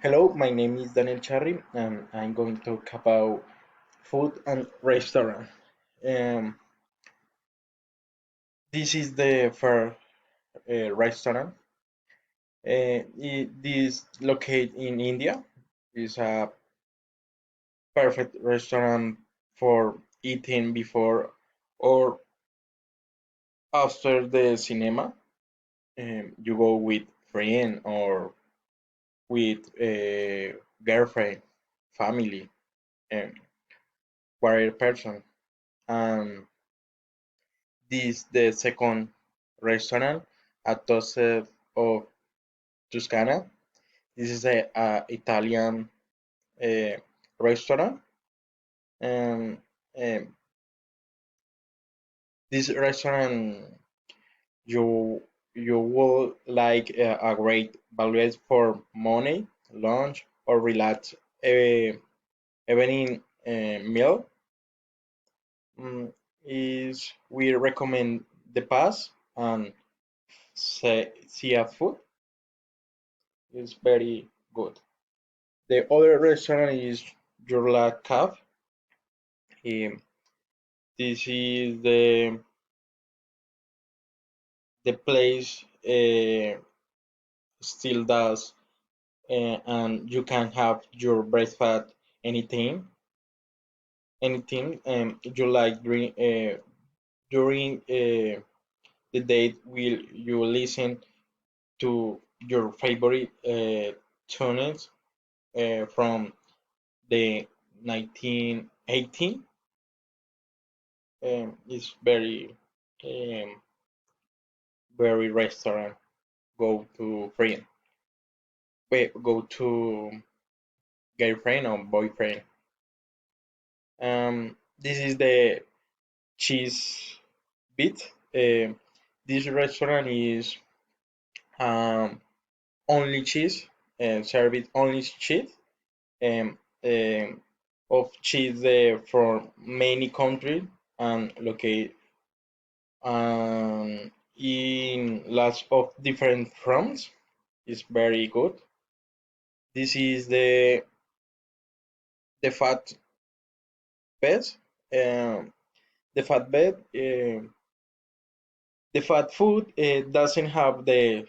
Hello, my name is Daniel Charri, and I'm going to talk about food and restaurant. Um, this is the first restaurant. This located in India. It's a perfect restaurant for eating before or after the cinema. You go with friend or with a girlfriend, family, and whatever person. And this the second restaurant at Tosse of Tuscana. This is a Italian uh, restaurant, and um, this restaurant you will like a great value for money, lunch, or relax evening meal. Is we recommend the pass and seafood is very good. The other restaurant is Jurla Cafe. This is the place still does, and you can have your breakfast anything you like during the day. Will you listen to your favorite tunes from the 1918? It's um, very restaurant. Go to friend. Wait, go to girlfriend or boyfriend. This is the cheese bit. This restaurant is um, only cheese and serve it only cheese um, um, of cheese from many countries and locate in lots of different forms. It's very good. This is the fat bed. Um, the fat bed. The fat food doesn't have the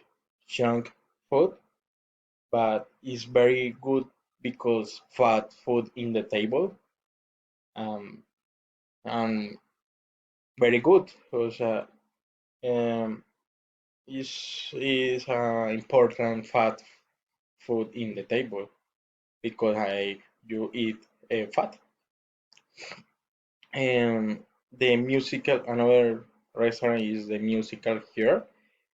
junk food, but it's very good because fat food in the table um, and very good because um, is important fat food in the table because I you eat fat. And the musical another restaurant is the musical here.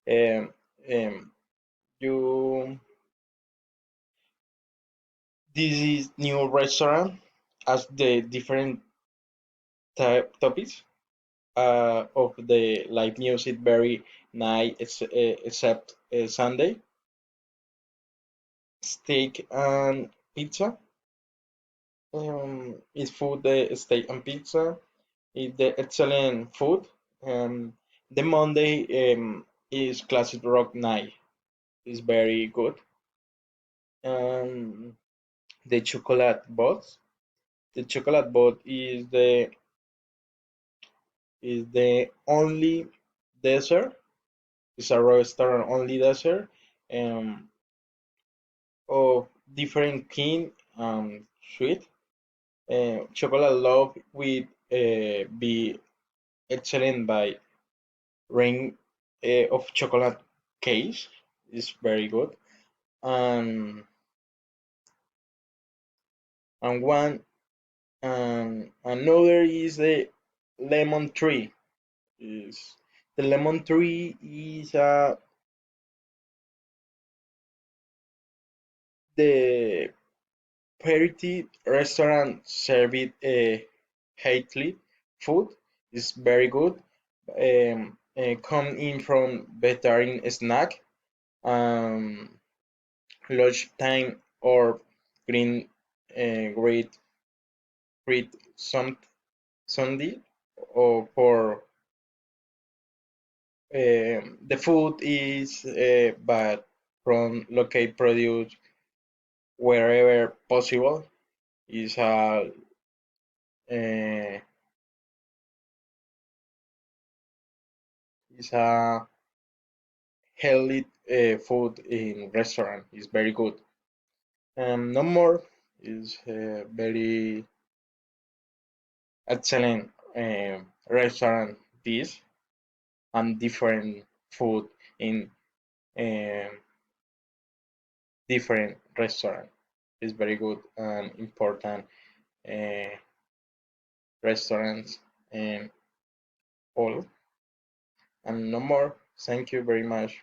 Um, um, you This is new restaurant as the different topics of the live music very nice except Sunday steak and pizza. It's food the steak and pizza is the excellent food. The Monday is classic rock night. Is very good. Um, the chocolate boat. The chocolate boat is the only dessert. It's a restaurant only dessert um, of different kind sweet. Chocolate love will be excellent by ring of chocolate case is very good. And and one and another is the lemon tree. Is the lemon tree is the Parity restaurant served healthy food is very good. Come in from vegetarian snack, um, lunch time or green great great Sunday or for the food is but from local produce wherever possible. Is uh, is a healthy food in restaurant. Is very good. No more is very excellent restaurant dish and different food in um, different restaurant. Is very good and important uh, restaurants and all. And no more. Thank you very much.